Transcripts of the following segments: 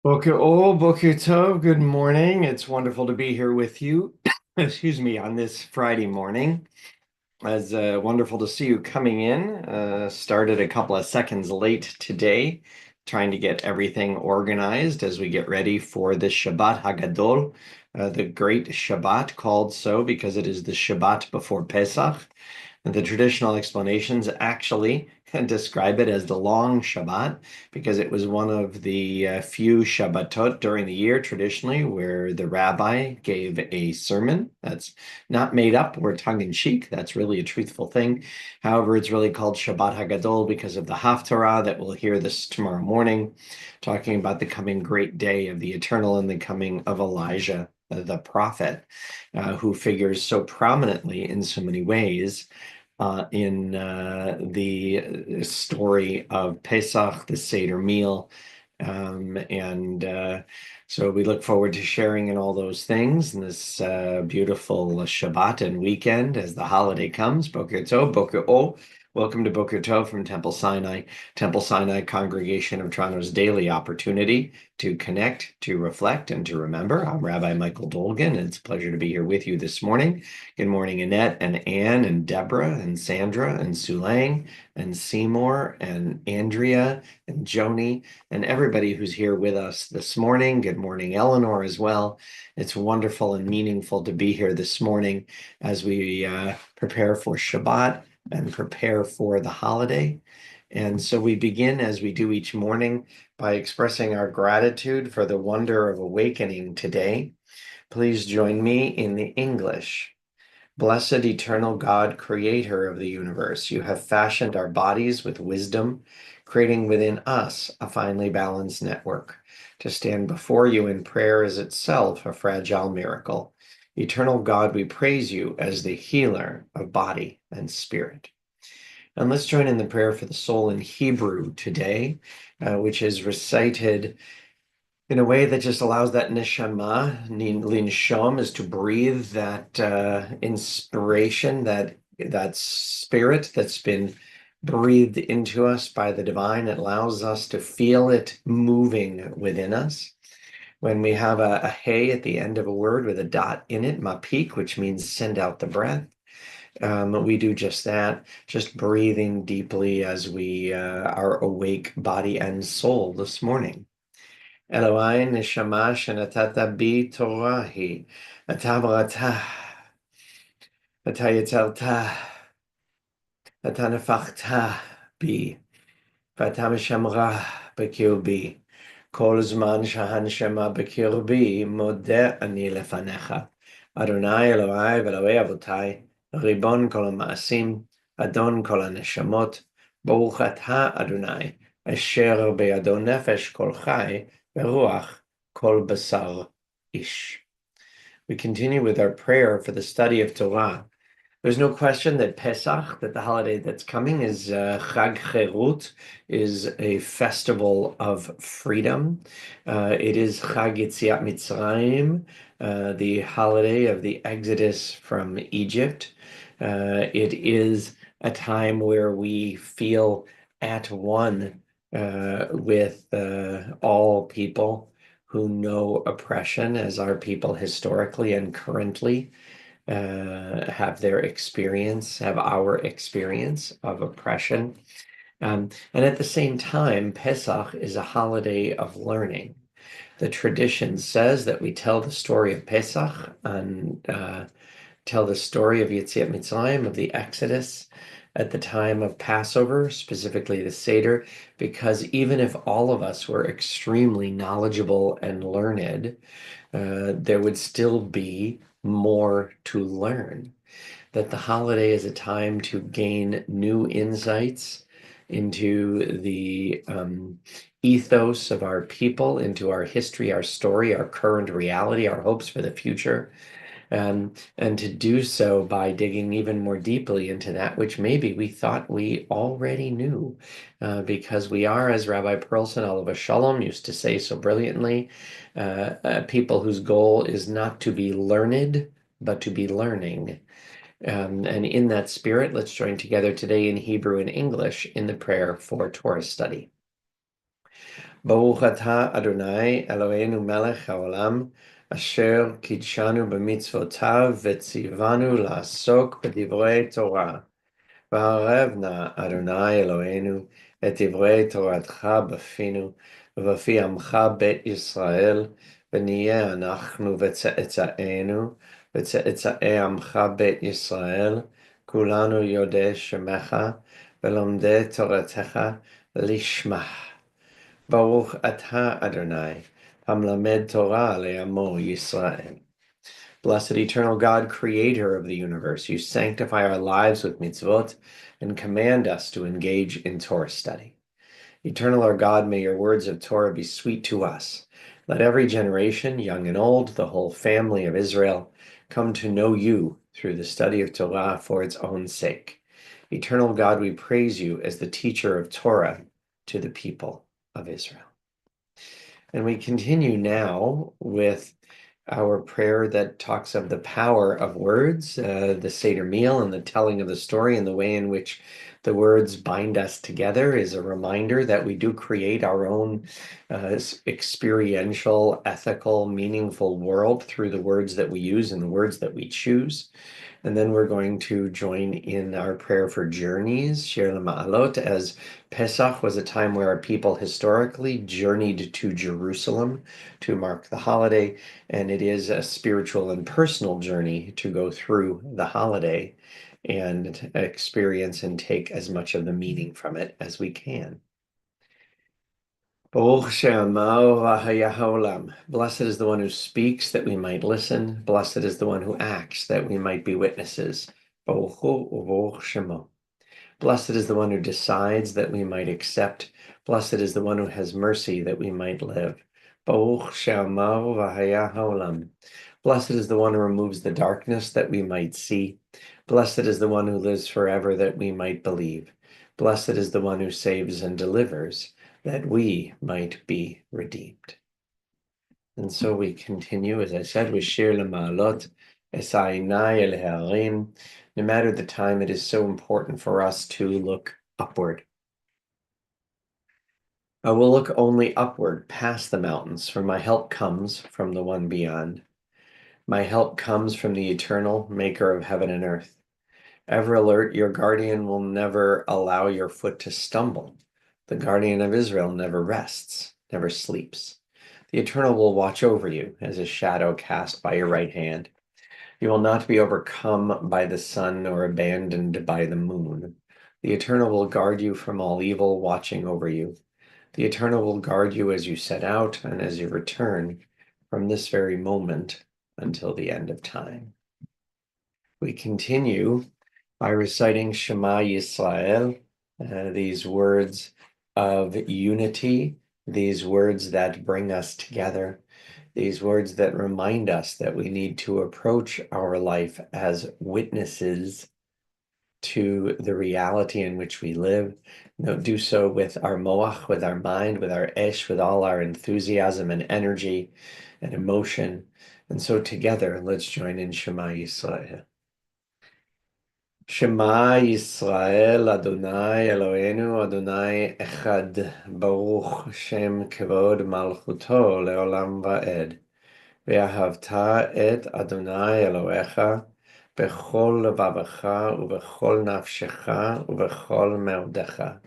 Boker Tov, good morning. It's wonderful to be here with you, excuse me, on this Friday morning. It's wonderful to see you coming in. Started a couple of seconds late today, trying to get everything organized as we get ready for the Shabbat Hagadol, the great Shabbat, called so because it is the Shabbat before Pesach. And the traditional explanations actually describe it as the long Shabbat because it was one of the few Shabbatot during the year traditionally where the rabbi gave a sermon that's not made up or tongue in cheek. That's really a truthful thing. However, it's really called Shabbat Hagadol because of the Haftarah that we'll hear this tomorrow morning, talking about the coming great day of the eternal and the coming of Elijah, the prophet, who figures so prominently in so many ways in the story of Pesach, the Seder meal. So we look forward to sharing in all those things in this beautiful Shabbat and weekend as the holiday comes. Boker Tov, Boker O. Welcome to Boker Tov from Temple Sinai. Temple Sinai Congregation of Toronto's daily opportunity to connect, to reflect, and to remember. I'm Rabbi Michael Dolgin, and it's a pleasure to be here with you this morning. Good morning, Annette and Anne and Deborah and Sandra and Sulang and Seymour and Andrea and Joni and everybody who's here with us this morning. Good morning, Eleanor, as well. It's wonderful and meaningful to be here this morning as we prepare for Shabbat and prepare for the holiday. And so we begin, as we do each morning, by expressing our gratitude for the wonder of awakening today. Please join me in the English. Blessed eternal God, creator of the universe, you have fashioned our bodies with wisdom, creating within us a finely balanced network. To stand before you in prayer is itself a fragile miracle. Eternal God, we praise you as the healer of body and spirit. And let's join in the prayer for the soul in Hebrew today, which is recited in a way that just allows that neshama, linshom, is to breathe that inspiration, that spirit that's been breathed into us by the divine. It allows us to feel it moving within us. When we have a hey at the end of a word with a dot in it, mapik, which means send out the breath, we do just that, just breathing deeply as we are awake, body and soul this morning. אלוהי נשמה שנתת בי תורה היא, אתה בראת, אתה יצרת, אתה נפחת בי, ואתה משמרה בקרבי. כל זמן שהנשמה בקרבי, מודה אני לפניך. אדוני אלוהי ואלוהי אבותיי, ריבון כל המעשים, אדון כל הנשמות, ברוך אתה אדוני, אשר בידו נפש כל חי, Beruach kol basar ish. We continue with our prayer for the study of Torah. There's no question that Pesach, that the holiday that's coming is Chag Cherut, is a festival of freedom. It is Chag Yetziat Mitzrayim, the holiday of the Exodus from Egypt. It is a time where we feel at one with all people who know oppression, as our people historically and currently have our experience of oppression. And at the same time, Pesach is a holiday of learning. The tradition says that we tell the story of Pesach and tell the story of Yetziat Mitzrayim, of the Exodus, at the time of Passover, specifically the Seder, because even if all of us were extremely knowledgeable and learned, there would still be more to learn. That the holiday is a time to gain new insights into the ethos of our people, into our history, our story, our current reality, our hopes for the future. And to do so by digging even more deeply into that which maybe we thought we already knew, because we are, as Rabbi Perlson Oliver Shalom used to say so brilliantly, people whose goal is not to be learned, but to be learning. And in that spirit, let's join together today in Hebrew and English in the prayer for Torah study. Baruch atah Adonai Eloheinu melech haolam, asher kidshanu b'mitzvotav v'tzivanu la'asok b'divrei Torah. V'arev na Adonai Eloheinu et divrei Toratcha b'finu v'fi amcha bet Yisrael v'niyeh anachnu v'tze'etzaenu v'tze'etza'ei amcha bet Yisrael kulanu yodei shemecha v'lomdei Toratecha lishmah. Baruch atah Adonai, hamlamed Torah le'amo Yisrael. Blessed eternal God, creator of the universe, you sanctify our lives with mitzvot and command us to engage in Torah study. Eternal our God, may your words of Torah be sweet to us. Let every generation, young and old, the whole family of Israel, come to know you through the study of Torah for its own sake. Eternal God, we praise you as the teacher of Torah to the people of Israel. And we continue now with our prayer that talks of the power of words, the Seder meal and the telling of the story, and the way in which the words bind us together is a reminder that we do create our own experiential, ethical, meaningful world through the words that we use and the words that we choose. And then we're going to join in our prayer for journeys, Shir Ma'alot, as Pesach was a time where our people historically journeyed to Jerusalem to mark the holiday, and it is a spiritual and personal journey to go through the holiday and experience and take as much of the meaning from it as we can. Blessed is the one who speaks that we might listen. Blessed is the one who acts that we might be witnesses. Blessed is the one who decides that we might accept. Blessed is the one who has mercy that we might live. Blessed is the one who removes the darkness that we might see. Blessed is the one who lives forever that we might believe. Blessed is the one who saves and delivers, that we might be redeemed. And so we continue, as I said, with Shir L'Ma'alot, Esa'inai El Ha'arim. No matter the time, it is so important for us to look upward. I will look only upward, past the mountains, for my help comes from the one beyond. My help comes from the eternal maker of heaven and earth. Ever alert, your guardian will never allow your foot to stumble. The guardian of Israel never rests, never sleeps. The Eternal will watch over you as a shadow cast by your right hand. You will not be overcome by the sun or abandoned by the moon. The Eternal will guard you from all evil, watching over you. The Eternal will guard you as you set out and as you return from this very moment until the end of time. We continue by reciting Shema Yisrael, these words of unity, these words that bring us together, these words that remind us that we need to approach our life as witnesses to the reality in which we live. Do so with our moach, with our mind, with our esh, with all our enthusiasm and energy and emotion. And so together, let's join in Shema Yisrael. Shema Yisrael, Adonai Eloheinu, Adonai Echad, Baruch Shem Kevod Malchuto Leolam Va'ed. Ve'ahavta et Adonai Elohecha bechol levavecha ubechol nafshecha ubechol meudecha.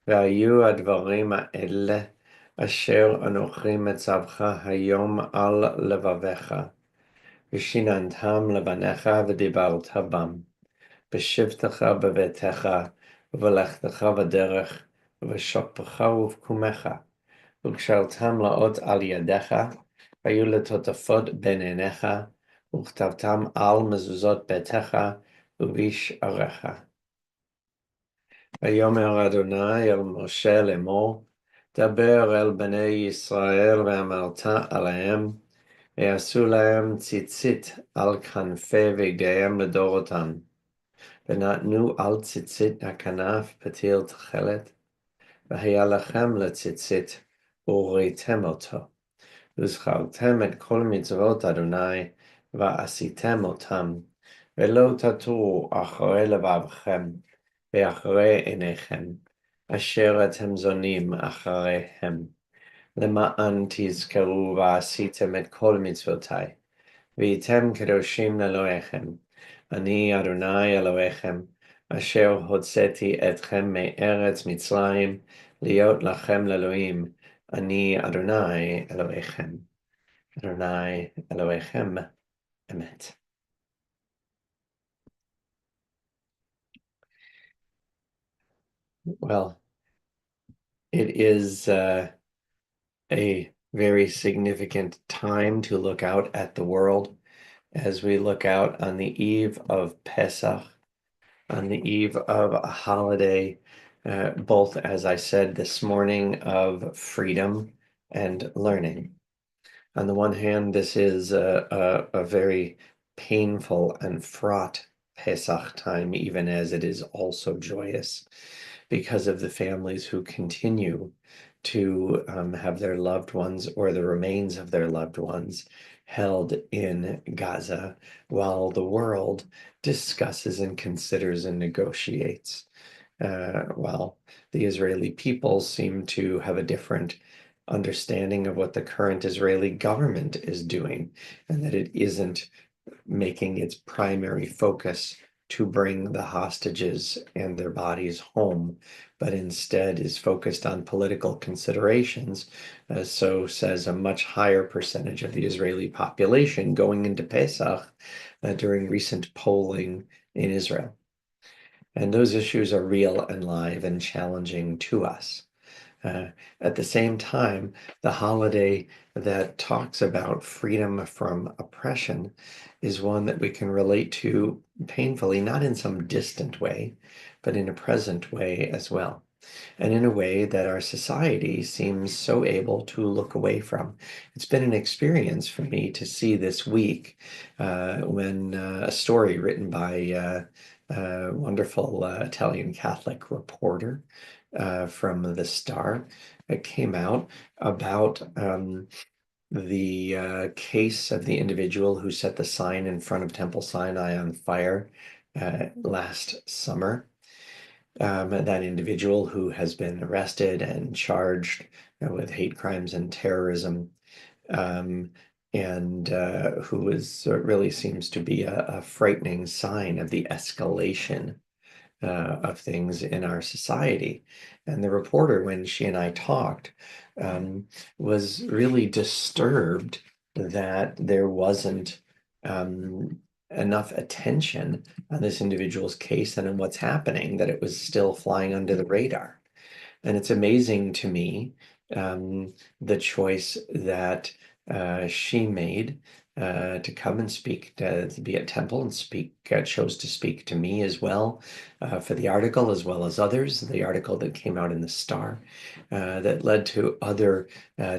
Ve'ayu advarim ha'ele asher anochi metzavcha hayom al levavecha. V'shinantam levanecha v'dibarta bam. בשבתך בביתך, ובלכתך בדרך, ובשוכבך ובקומך, וקשרתם לאות על ידיך, והיו לטוטפות בין עיניך, וכתבתם על מזוזות ביתך ובשעריך. ויאמר אדוני אל משה לאמור, דבר אל בני ישראל ואמרת עליהם, ויעשו להם ציצית על כנפי בגדיהם לדורותם. ונתנו על ציצית הכנף פתיל תכלת, והיה לכם לציצית, וראיתם אותו. וזכרתם את כל מצוות אדוני, ועשיתם אותם, ולא תטורו אחרי לבבכם, ואחרי עיניכם, אשר אתם זונים אחריהם. למען תזכרו ועשיתם את כל מצוותיי. והייתם קדושים לאלוהיכם. אני אדוני אלוהיכם, אשר הוצאתי אתכם מארץ מצרים, להיות לכם לאלוהים. אני אדוני אלוהיכם. אדוני אלוהיכם, אמת. Well, it is a very significant time to look out at the world as we look out on the eve of Pesach, on the eve of a holiday, both, as I said this morning, of freedom and learning. On the one hand, this is a very painful and fraught Pesach time, even as it is also joyous, because of the families who continue to have their loved ones or the remains of their loved ones held in Gaza while the world discusses and considers and negotiates. While the Israeli people seem to have a different understanding of what the current Israeli government is doing, and that it isn't making its primary focus to bring the hostages and their bodies home, but instead is focused on political considerations. So says a much higher percentage of the Israeli population going into Pesach during recent polling in Israel. And those issues are real and live and challenging to us. At the same time, the holiday that talks about freedom from oppression is one that we can relate to painfully, not in some distant way, but in a present way as well. And in a way that our society seems so able to look away from. It's been an experience for me to see this week when a story written by a wonderful Italian Catholic reporter from the Star. It came out about the case of the individual who set the sign in front of Temple Sinai on fire last summer. That individual who has been arrested and charged with hate crimes and terrorism, and who is really seems to be a frightening sign of the escalation of things in our society. And the reporter, when she and I talked, was really disturbed that there wasn't enough attention on this individual's case and on what's happening, that it was still flying under the radar. And it's amazing to me the choice that she made to come and speak, to be at Temple and speak, chose to speak to me as well for the article, as well as others, the article that came out in the Star, that led to other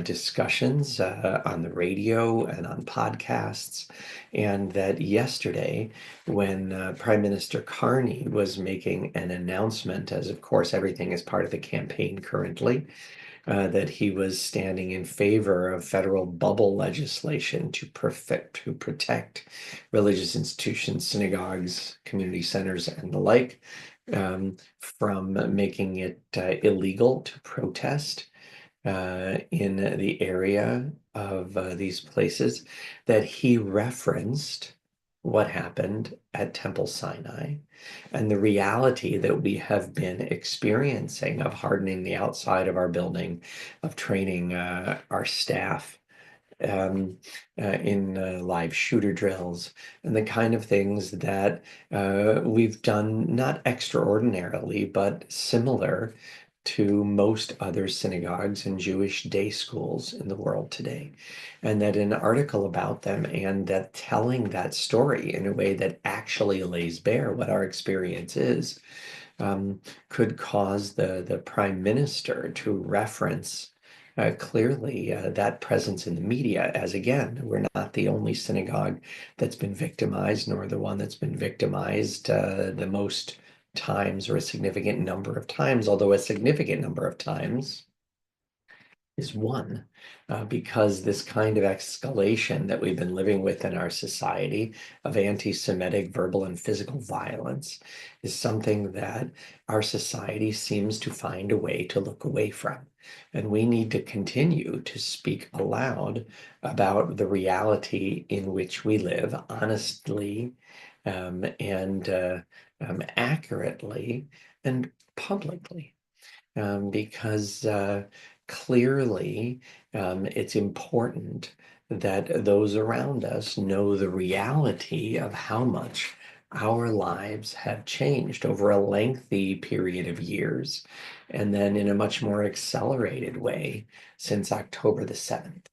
discussions on the radio and on podcasts. And that yesterday, when Prime Minister Carney was making an announcement, as of course everything is part of the campaign currently, that he was standing in favor of federal bubble legislation to protect religious institutions, synagogues, community centers, and the like, from making it illegal to protest in the area of these places, that he referenced what happened at Temple Sinai and the reality that we have been experiencing of hardening the outside of our building, of training our staff in live shooter drills, and the kind of things that we've done not extraordinarily, but similar to most other synagogues and Jewish day schools in the world today. And that an article about them, and that telling that story in a way that actually lays bare what our experience is, could cause the prime minister to reference clearly that presence in the media as, again, we're not the only synagogue that's been victimized, nor the one that's been victimized the most times, or a significant number of times, although a significant number of times is one, because this kind of escalation that we've been living with in our society of anti-Semitic verbal and physical violence is something that our society seems to find a way to look away from. And we need to continue to speak aloud about the reality in which we live honestly, and accurately and publicly. Because clearly it's important that those around us know the reality of how much our lives have changed over a lengthy period of years, and then in a much more accelerated way since October the 7th.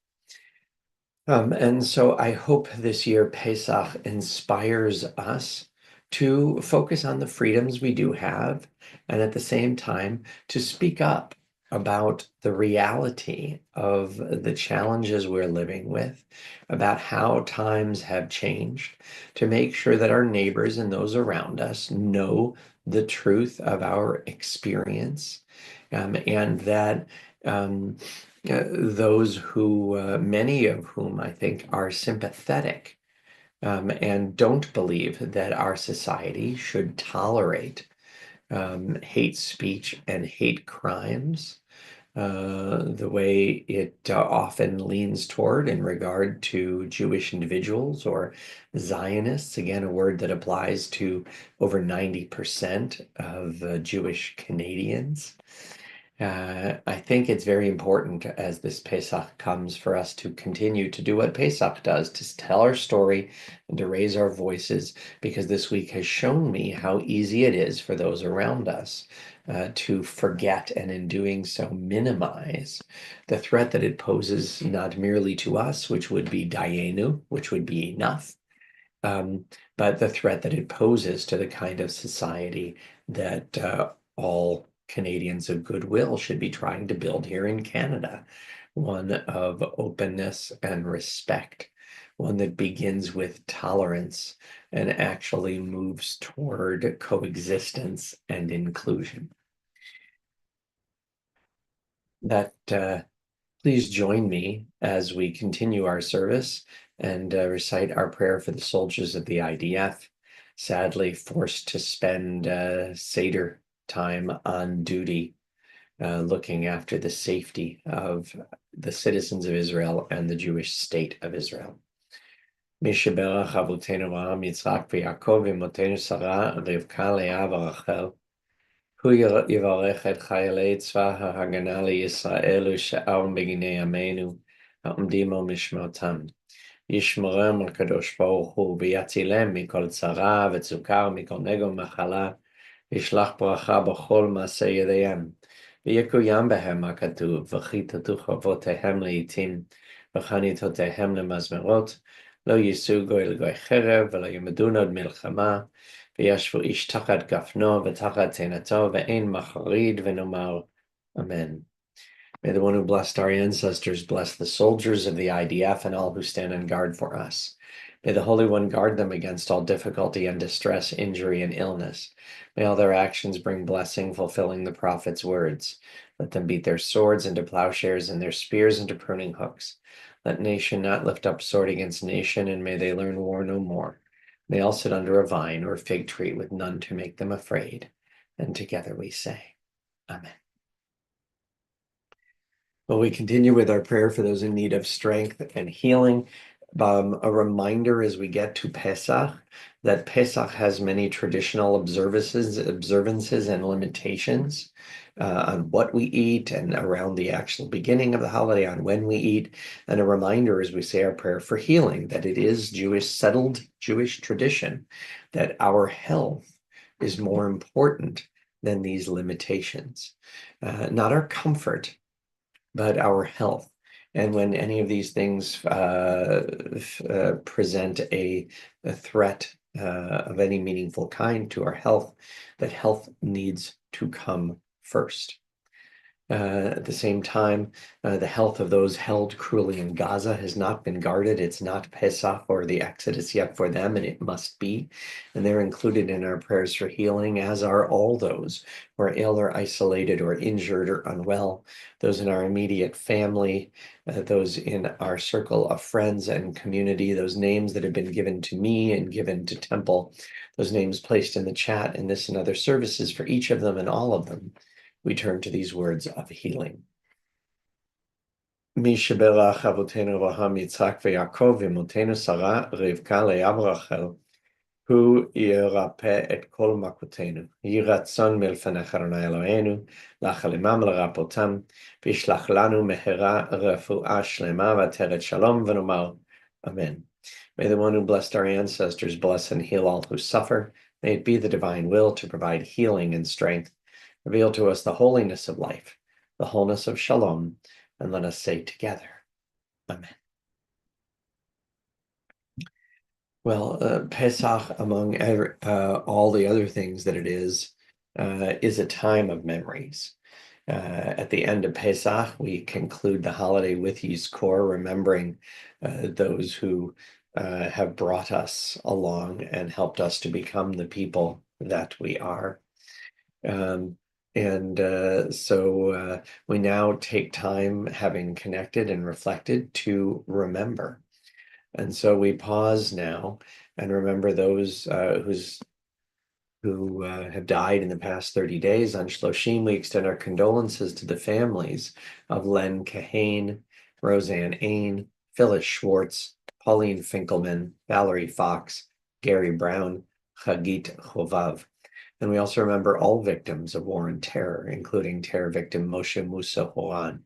And so I hope this year Pesach inspires us to focus on the freedoms we do have, and at the same time to speak up about the reality of the challenges we're living with, about how times have changed, to make sure that our neighbors and those around us know the truth of our experience, and that those who, many of whom I think are sympathetic, and don't believe that our society should tolerate hate speech and hate crimes the way it often leans toward in regard to Jewish individuals or Zionists, again, a word that applies to over 90% of Jewish Canadians. I think it's very important as this Pesach comes for us to continue to do what Pesach does, to tell our story and to raise our voices, because this week has shown me how easy it is for those around us to forget, and in doing so minimize the threat that it poses not merely to us, which would be dayenu, which would be enough, but the threat that it poses to the kind of society that all Canadians of goodwill should be trying to build here in Canada, one of openness and respect, one that begins with tolerance and actually moves toward coexistence and inclusion. That please join me as we continue our service and recite our prayer for the soldiers of the IDF, sadly forced to spend Seder time on duty, looking after the safety of the citizens of Israel and the Jewish state of Israel. Mishaberach Avotenu Avraham Yitzchak v'Yaakov v'Imotenu Sarah Rivka Leah v'Rachel. הוא יברך את חיילי צבא ההגנה לישראל ושאר מגיני עמנו העומדים על משמרתם. ישמרם הקדוש ברוך הוא ויצילם מכל צרה וצוקה ומכל נגע ומחלה, וישלח ברכה בכל מעשה ידיהם. ויקוים בהם הכתוב, וכיתתו חרבותיהם לעתים, וחניתותיהם למזמרות, לא יישאו גוי לגוי חרב, ולא ימדון עוד מלחמה, וישבו איש תחת גפנו ותחת תאנתו, ואין מחריד ונאמר, Amen. May the one who blessed our ancestors bless the soldiers of the IDF and all who stand on guard for us. May the Holy One guard them against all difficulty and distress, injury and illness. May all their actions bring blessing, fulfilling the prophet's words. Let them beat their swords into plowshares and their spears into pruning hooks. Let nation not lift up sword against nation, and may they learn war no more. May all sit under a vine or fig tree with none to make them afraid. And together we say, Amen. Well, we continue with our prayer for those in need of strength and healing. A reminder as we get to Pesach that Pesach has many traditional observances and limitations on what we eat and around the actual beginning of the holiday, on when we eat. And a reminder as we say our prayer for healing that it is settled Jewish tradition that our health is more important than these limitations, not our comfort, but our health. And when any of these things present a threat of any meaningful kind to our health, that health needs to come first. At the same time, the health of those held cruelly in Gaza has not been guarded. It's not Pesach or the Exodus yet for them, and it must be. And they're included in our prayers for healing, as are all those who are ill or isolated or injured or unwell, those in our immediate family, those in our circle of friends and community, those names that have been given to me and given to Temple, those names placed in the chat in this and other services. For each of them and all of them, we turn to these words of healing. Mi sheberach avotenu Avraham, Yitzchak veYaakov v'imotenu Sarah, Rivka, Leah v'Rachel, hu yirapeh et kol makotenu. Yehi ratzon milfenecha Adonai Eloheinu, lachal imam l'rapotam, v'yishlach lanu mehera refuah shlema v'ateret shalom v'nomar Amen. May the one who blessed our ancestors bless and heal all who suffer. May it be the divine will to provide healing and strength. Reveal to us the holiness of life, the wholeness of shalom, and let us say together, Amen. Well, Pesach, among all the other things that it is a time of memories. At the end of Pesach, we conclude the holiday with Yizkor, remembering those who have brought us along and helped us to become the people that we are. So we now take time, having connected and reflected, to remember. And so we pause now and remember those who have died in the past 30 days. On Shloshim, we extend our condolences to the families of Len Kahane, Roseanne Ain, Phyllis Schwartz, Pauline Finkelman, Valerie Fox, Gary Brown, Chagit Chovav. And we also remember all victims of war and terror, including terror victim Moshe Musa Horan.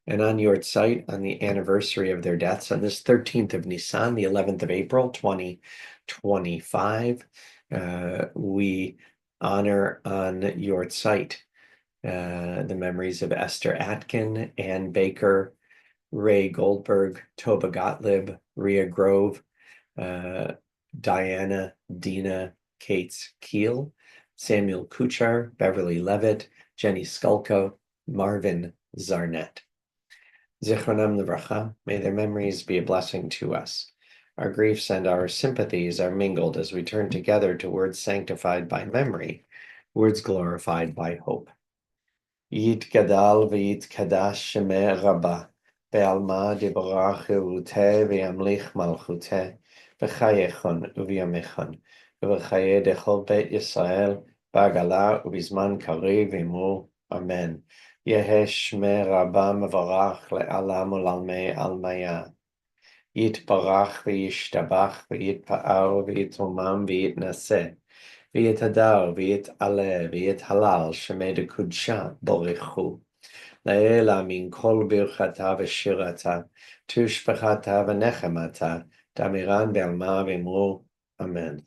And on Yahrzeit, on the anniversary of their deaths, on this 13th of Nisan, the 11th of April, 2025, we honor on Yahrzeit the memories of Esther Atkin, Ann Baker, Ray Goldberg, Toba Gottlieb, Rhea Grove, Diana Dina Cates Keel, Samuel Kuchar, Beverly Levitt, Jenny Skulko, Marvin Zarnett. Zichronam Livracha, may their memories be a blessing to us. Our griefs and our sympathies are mingled as we turn together to words sanctified by memory, words glorified by hope. Yit Gadal v'yit Kadash Shemeh Rabba, Be'alma Dibarach Yeruteh v'yamlich Malchuteh, V'chayechon u'v'yamechon, V'chaye dechol Beit Yisrael, Ba'gala u'bizman karev v'imru, Amen. Yehesh Shmei Rabba Mevarach le'alam u'lalmei almaya. Yitbarach v'yishtabach v'yitpa'ar v'yitomam v'yitnaseh. V'yitadar v'yit'aleh v'yithalal shemei dekudsha borichu. Le'ela min kol birchata v'shirata, tushpachata v'nechemata, damiran be'alma v'imru, Amen.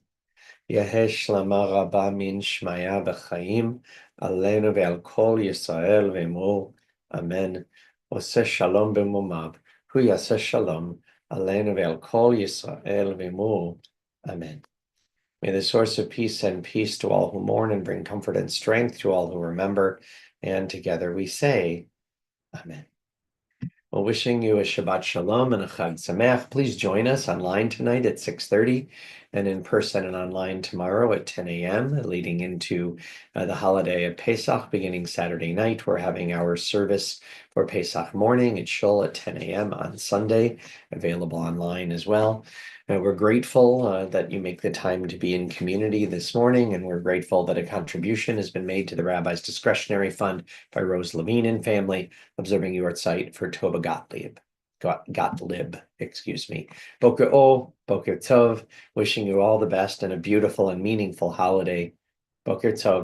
Yehesh lama rabba min shmaya v'chaim, alenu ve'al kol Yisrael v'imru, Amen. Oseh shalom b'mumav, hu yaseh shalom, alenu ve'al kol Yisrael v'imru, Amen. May the source of peace send peace to all who mourn and bring comfort and strength to all who remember. And together we say, Amen. Well, wishing you a Shabbat Shalom and a Chag Sameach. Please join us online tonight at 6:30 and in person and online tomorrow at 10 a.m., leading into the holiday of Pesach beginning Saturday night. We're having our service for Pesach morning at Shul at 10 a.m. on Sunday, available online as well. We're grateful that you make the time to be in community this morning, and we're grateful that a contribution has been made to the Rabbi's Discretionary Fund by Rose Levine and family, observing Yahrzeit for Toba Gottlieb. Excuse me. Boker Tov, wishing you all the best and a beautiful and meaningful holiday. Boker Tov.